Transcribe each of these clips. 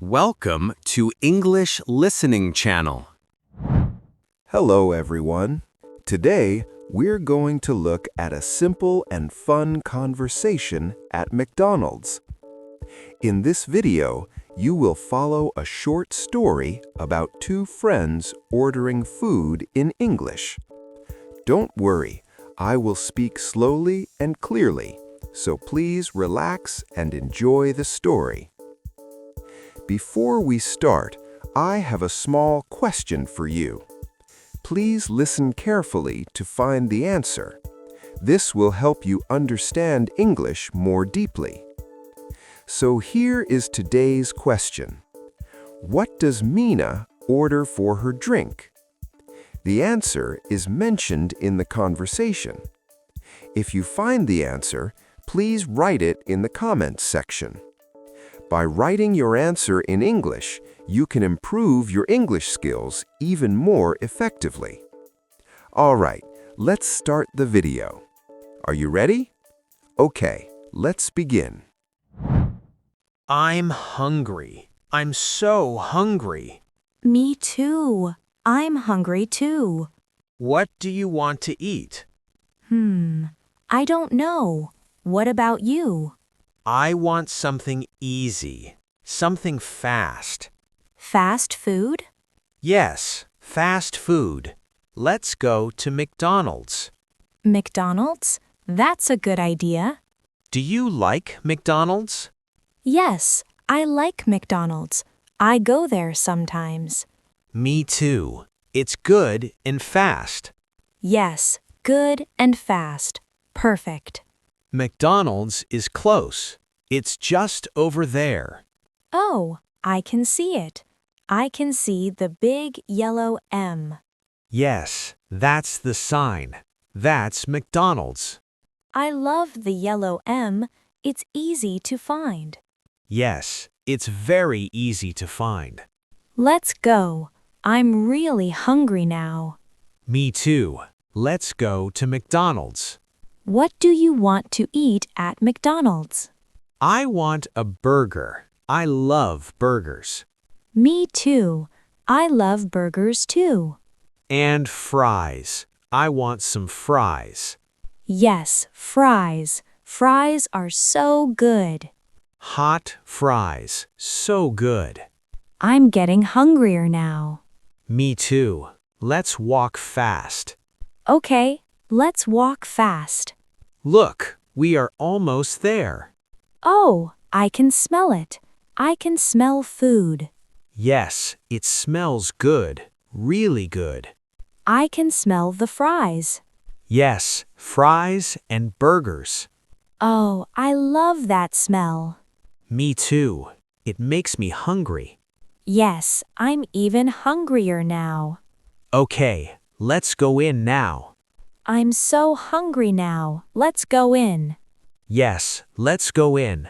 Welcome to English Listening Channel. Hello, everyone. Today, we're going to look at a simple and fun conversation at McDonald's. In this video, you will follow a short story about two friends ordering food in English. Don't worry, I will speak slowly and clearly, so please relax and enjoy the story. Before we start, I have a small question for you. Please listen carefully to find the answer. This will help you understand English more deeply. So here is today's question. What does Mina order for her drink? The answer is mentioned in the conversation. If you find the answer, please write it in the comments section. By writing your answer in English, you can improve your English skills even more effectively. All right, let's start the video. Are you ready? Okay, let's begin. I'm hungry. I'm so hungry. Me too. I'm hungry too. What do you want to eat? I don't know. What about you? I want something easy, something fast. Fast food? Yes, fast food. Let's go to McDonald's. McDonald's? That's a good idea. Do you like McDonald's? Yes, I like McDonald's. I go there sometimes. Me too. It's good and fast. Yes, good and fast. Perfect. McDonald's is close. It's just over there. Oh, I can see it. I can see the big yellow M. Yes, that's the sign. That's McDonald's. I love the yellow M. It's easy to find. Yes, it's very easy to find. Let's go. I'm really hungry now. Me too. Let's go to McDonald's. What do you want to eat at McDonald's? I want a burger. I love burgers. Me too. I love burgers too. And fries. I want some fries. Yes, fries. Fries are so good. Hot fries. So good. I'm getting hungrier now. Me too. Let's walk fast. Okay, let's walk fast. Look, we are almost there. Oh, I can smell it. I can smell food. Yes, it smells good. Really good. I can smell the fries. Yes, fries and burgers. Oh, I love that smell. Me too. It makes me hungry. Yes, I'm even hungrier now. Okay, let's go in now. I'm so hungry now. Let's go in. Yes, let's go in.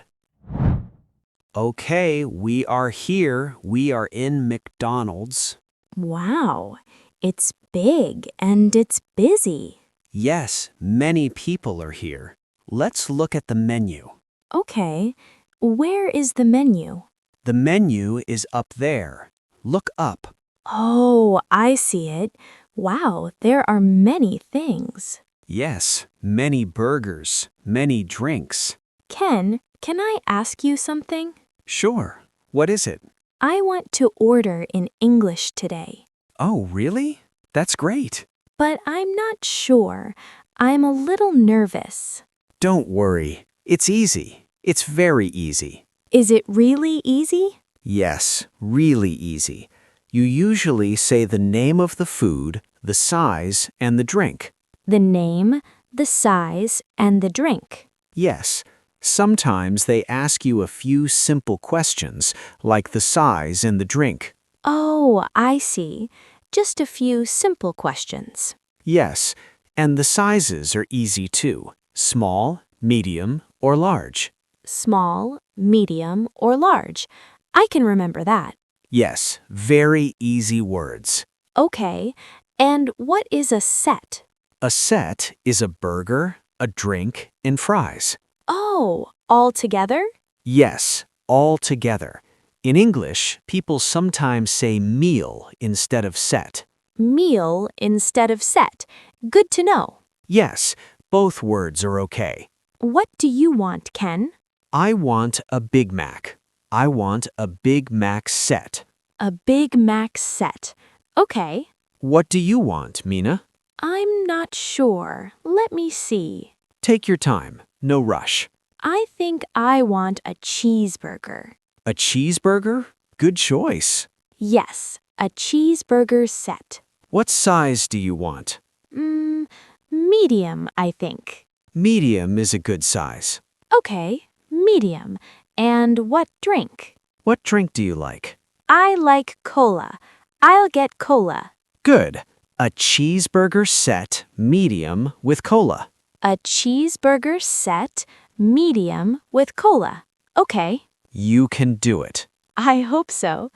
Okay, we are here. We are in McDonald's. Wow, it's big and it's busy. Yes, many people are here. Let's look at the menu. Okay, where is the menu? The menu is up there. Look up. Oh, I see it. Wow, there are many things. Yes, many burgers, many drinks. Ken, can I ask you something? Sure. What is it? I want to order in English today, Oh, really? That's great. but I'm not sure. I'm a little nervous. Don't worry. It's easy. It's very easy. Is it really easy? Yes, really easy. You usually say the name of the food, the size, and the drink. The name, the size, and the drink. Yes, sometimes they ask you a few simple questions, like the size and the drink. Oh, I see. Just a few simple questions. Yes, and the sizes are easy too. Small, medium, or large. Small, medium, or large. I can remember that. Yes, very easy words. Okay, and what is a set? A set is a burger, a drink, and fries. Oh, all together? Yes, all together. In English, people sometimes say meal instead of set. Meal instead of set. Good to know. Yes, both words are okay. What do you want, Ken? I want a Big Mac. I want a Big Mac set. A Big Mac set. Okay. What do you want, Mina? I'm not sure. Let me see. Take your time. No rush. I think I want a cheeseburger. A cheeseburger? Good choice. Yes, a cheeseburger set. What size do you want? Medium, I think. Medium is a good size. Okay, medium. And what drink? What drink do you like? I like cola. I'll get cola. Good. A cheeseburger set, medium, with cola. A cheeseburger set, medium with cola. Okay. You can do it. I hope so.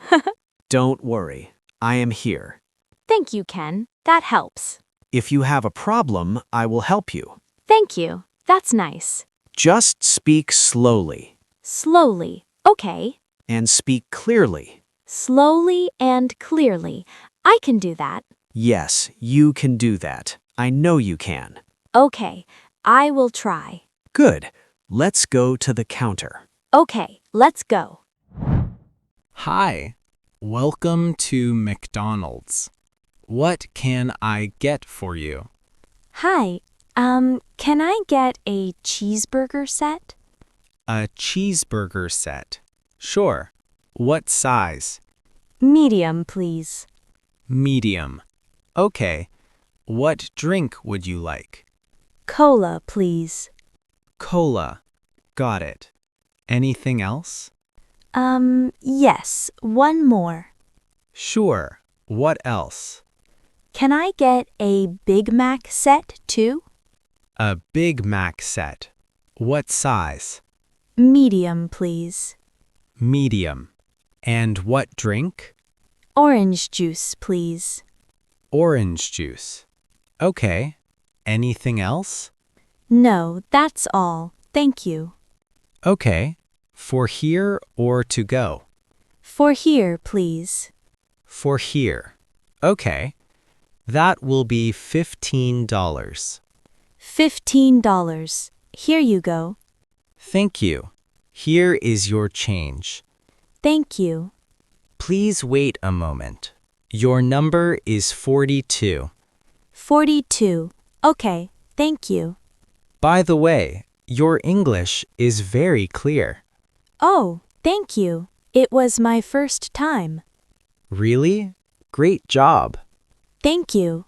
Don't worry. I am here. Thank you, Ken. That helps. If you have a problem, I will help you. Thank you. That's nice. Just speak slowly Slowly. Okay. and speak clearly. Slowly and clearly. I can do that. Yes, you can do that. I know you can. Okay. I will try. Good. Let's go to the counter. Okay, let's go. Hi, welcome to McDonald's. What can I get for you? Hi. Can I get a cheeseburger set? A cheeseburger set. Sure. What size? Medium, please. Medium. Okay. What drink would you like? Cola, please. Cola. Got it. Anything else? Yes, one more. Sure. What else? Can I get a Big Mac set, too? A Big Mac set. What size? Medium, please. Medium. And what drink? Orange juice, please. Orange juice. Okay. Anything else? No, that's all. Thank you. Okay. For here or to go? For here, please. For here. Okay. That will be $15. $15. Here you go. Thank you. Here is your change. Thank you. Please wait a moment. Your number is 42. 42. Okay, thank you. By the way, your English is very clear. Oh, thank you. It was my first time. Really? Great job. Thank you.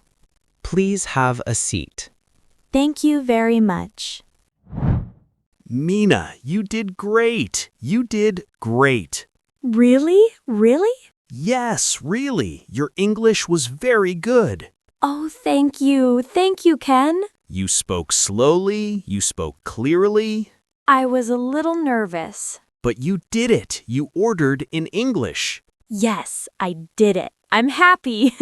Please have a seat. Thank you very much. Mina, you did great. You did great. Really? Really? Yes, really. Your English was very good. Oh, thank you. Thank you, Ken. You spoke slowly, you spoke clearly, I was a little nervous. but you did it. You ordered in English. Yes, I did it. I'm happy.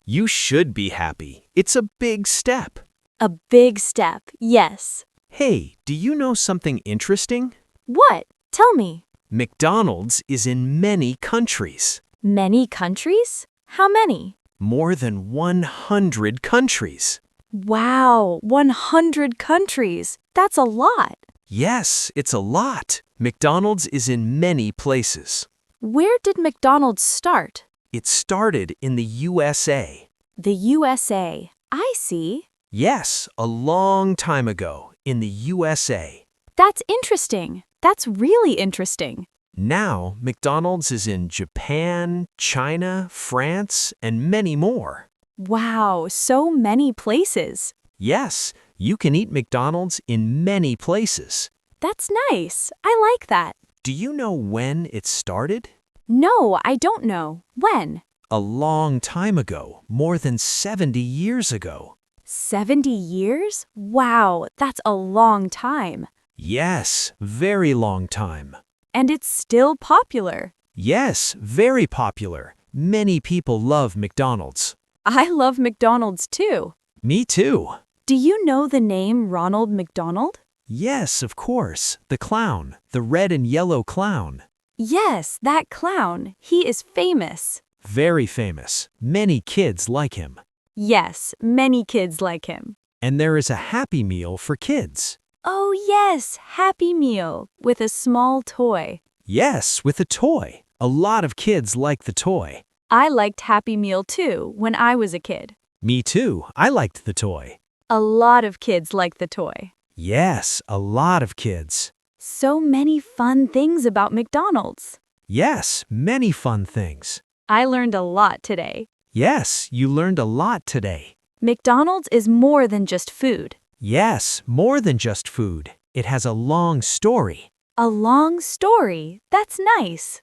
You should be happy. It's a big step. A big step, yes. Hey, do you know something interesting? What? Tell me. McDonald's is in many countries. Many countries? How many? More than 100 countries. Wow, 100 countries. That's a lot. Yes, it's a lot. McDonald's is in many places. Where did McDonald's start? It started in the USA. The USA. I see. Yes, a long time ago in the USA. That's interesting. That's really interesting. Now, McDonald's is in Japan, China, France, and many more. Wow, so many places. Yes, you can eat McDonald's in many places. That's nice. I like that. Do you know when it started? No, I don't know. When? A long time ago, more than 70 years ago. 70 years? Wow, that's a long time. Yes, very long time. And it's still popular. Yes, very popular. Many people love McDonald's. I love McDonald's too. Me too. Do you know the name Ronald McDonald? Yes, of course. The clown. The red and yellow clown. Yes, that clown. He is famous. Very famous. Many kids like him. Yes, many kids like him. And there is a Happy Meal for kids. Oh, yes, Happy Meal with a small toy. Yes, with a toy. A lot of kids like the toy. I liked Happy Meal too when I was a kid. Me too. I liked the toy. A lot of kids like the toy. Yes, a lot of kids. So many fun things about McDonald's. Yes, many fun things. I learned a lot today. Yes, you learned a lot today. McDonald's is more than just food. Yes, more than just food. It has a long story. A long story. That's nice.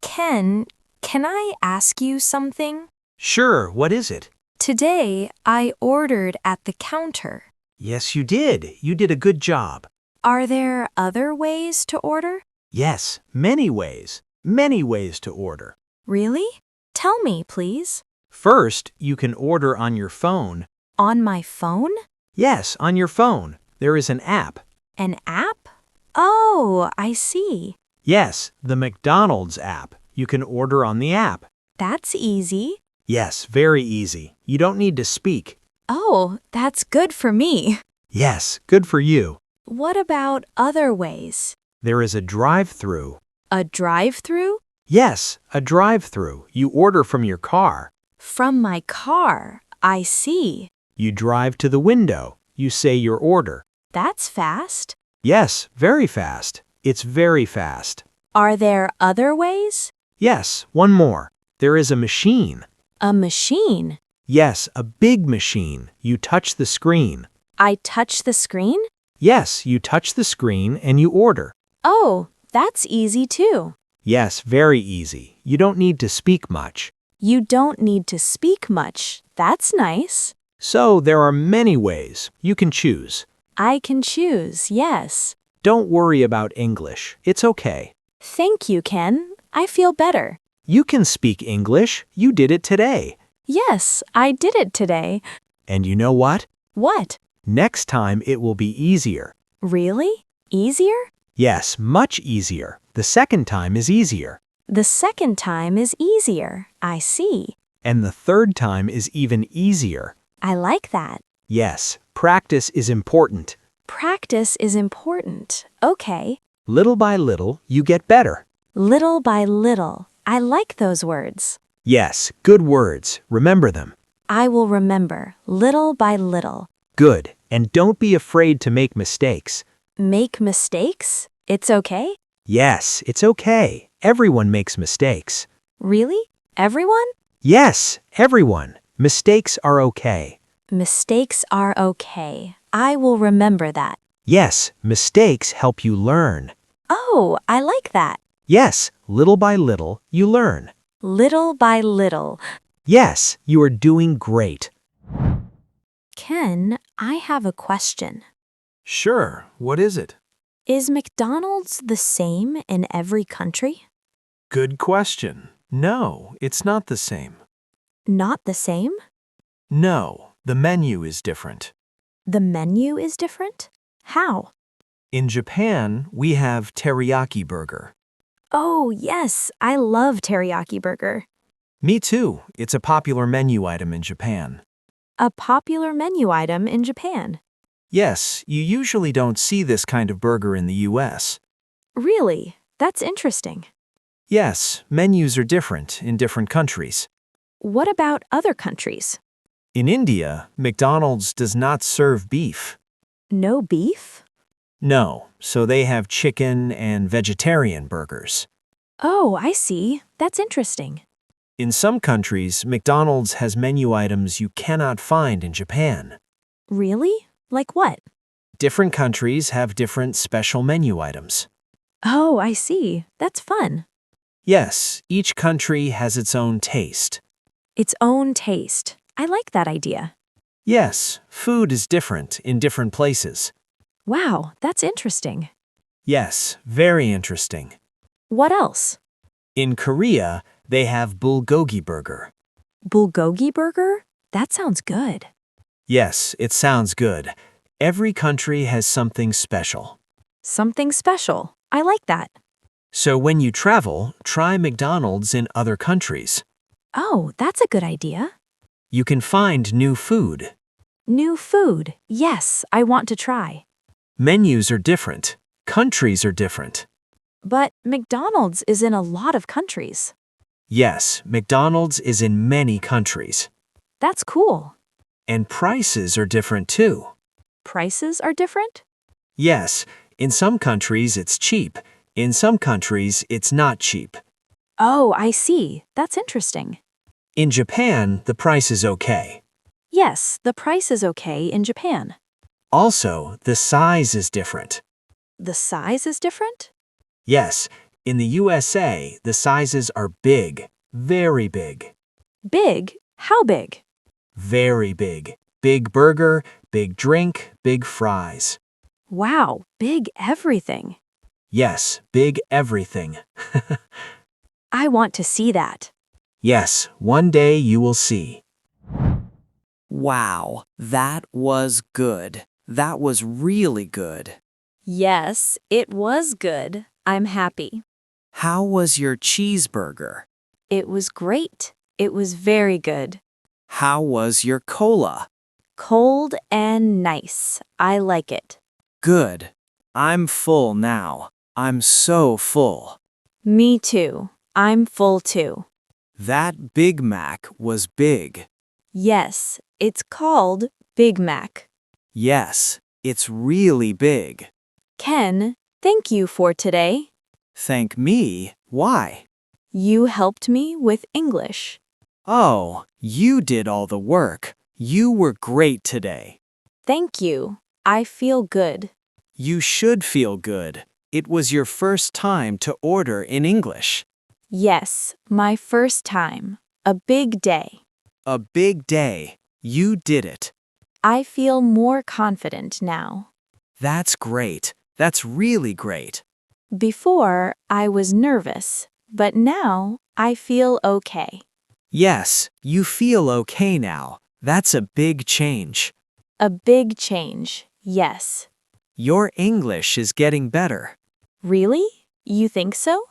Ken, can I ask you something? Sure, what is it? Today, I ordered at the counter. Yes, you did. You did a good job. Are there other ways to order? Yes, many ways. Many ways to order. Really? Tell me, please. First, you can order on your phone. On my phone? Yes, on your phone. There is an app. An app? Oh, I see. Yes, the McDonald's app. You can order on the app. That's easy. Yes, very easy. You don't need to speak. Oh, that's good for me. Yes, good for you. What about other ways? There is a drive-through. A drive-through? Yes, a drive-through. You order from your car. From my car. I see. You drive to the window. You say your order. That's fast. Yes, very fast. It's very fast. Are there other ways? Yes, one more. There is a machine. A machine. Yes, a big machine. You touch the screen. I touch the screen? Yes, you touch the screen and you order. Oh, that's easy too. Yes, very easy. You don't need to speak much. You don't need to speak much. That's nice. So there are many ways. You can choose. I can choose, yes. Don't worry about English. It's okay. Thank you, Ken. I feel better. You can speak English. You did it today. Yes, I did it today. And you know what? What? Next time it will be easier. Really? Easier? Yes, much easier. The second time is easier. The second time is easier. I see. And the third time is even easier. I like that. Yes, practice is important. Practice is important. Okay. Little by little, you get better. Little by little. I like those words. Yes, good words. Remember them. I will remember. Little by little. Good. And don't be afraid to make mistakes. Make mistakes? It's okay? Yes, it's okay. Everyone makes mistakes. Really? Everyone? Yes, everyone. Mistakes are okay. Mistakes are okay. I will remember that. Yes, mistakes help you learn. Oh, I like that. Yes, little by little, you learn. Little by little. Yes, you are doing great. Ken, I have a question. Sure, what is it? Is McDonald's the same in every country? Good question. No, it's not the same. Not the same? No, the menu is different. The menu is different? How? In Japan, we have teriyaki burger. Oh, yes, I love teriyaki burger. Me too. It's a popular menu item in Japan. A popular menu item in Japan. Yes, you usually don't see this kind of burger in the US. Really? That's interesting. Yes, menus are different in different countries. What about other countries? In India, McDonald's does not serve beef. No beef? No, so they have chicken and vegetarian burgers. Oh, I see. That's interesting. In some countries, McDonald's has menu items you cannot find in Japan. Really? Like what? Different countries have different special menu items. Oh, I see. That's fun. Yes, each country has its own taste. Its own taste. I like that idea. Yes, food is different in different places. Wow, that's interesting. Yes, very interesting. What else? In Korea, they have bulgogi burger. Bulgogi burger? That sounds good. Yes, it sounds good. Every country has something special. Something special. I like that. So when you travel, try McDonald's in other countries. Oh, that's a good idea. You can find new food. New food. Yes, I want to try. Menus are different. Countries are different. But McDonald's is in a lot of countries. Yes, McDonald's is in many countries. That's cool. And prices are different too. Prices are different? Yes, in some countries it's cheap. In some countries it's not cheap. Oh, I see. That's interesting. In Japan, the price is okay. Yes, the price is okay in Japan. Also, the size is different. The size is different? Yes, in the USA, the sizes are big, very big. Big? How big? Very big. Big burger, big drink, big fries. Wow, big everything. Yes, big everything. I want to see that. Yes, one day you will see. Wow, that was good. That was really good. Yes, it was good. I'm happy. How was your cheeseburger? It was great. It was very good. How was your cola? Cold and nice. I like it. Good. I'm full now. I'm so full. Me too. I'm full too. That Big Mac was big. Yes, it's called Big Mac. Yes, it's really big. Ken, thank you for today. Thank me? Why? You helped me with English. Oh, you did all the work. You were great today. Thank you. I feel good. You should feel good. It was your first time to order in English. Yes, my first time. A big day. A big day. You did it. I feel more confident now. That's great. That's really great. Before, I was nervous, but now I feel okay. Yes, you feel okay now. That's a big change. A big change, yes. Your English is getting better. Really? You think so?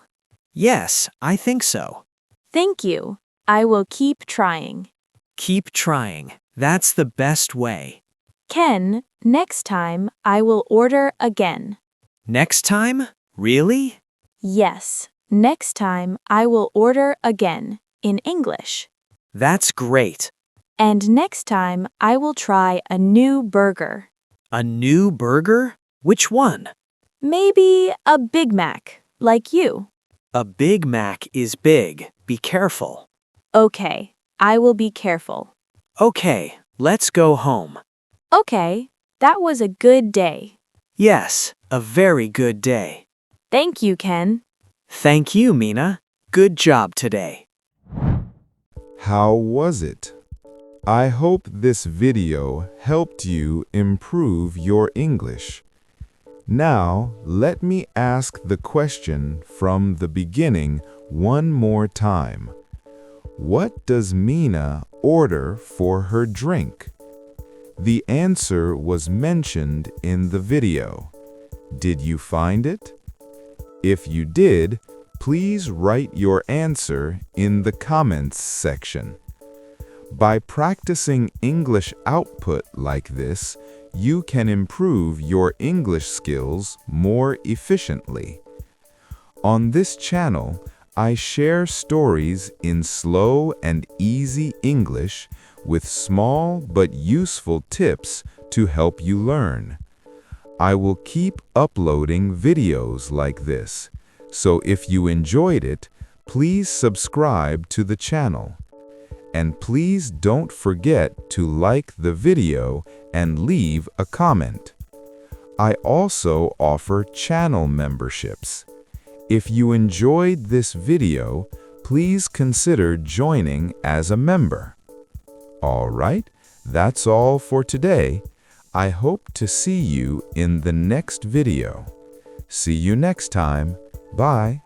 Yes, I think so. Thank you. I will keep trying. Keep trying. That's the best way. Ken, next time I will order again. Next time? Really? Yes, next time I will order again in English. That's great. And next time I will try a new burger. A new burger? Which one? Maybe a Big Mac, like you. A Big Mac is big. Be careful. Okay, I will be careful. Okay, let's go home. Okay, that was a good day. Yes, a very good day. Thank you, Ken. Thank you, Mina. Good job today. How was it? I hope this video helped you improve your English. Now, let me ask the question from the beginning one more time. What does Mina order for her drink? The answer was mentioned in the video. Did you find it? If you did, please write your answer in the comments section. By practicing English output like this, you can improve your English skills more efficiently. On this channel, I share stories in slow and easy English with small but useful tips to help you learn. I will keep uploading videos like this, so if you enjoyed it, please subscribe to the channel. And please don't forget to like the video and leave a comment. I also offer channel memberships. If you enjoyed this video, please consider joining as a member. All right, that's all for today. I hope to see you in the next video. See you next time. Bye.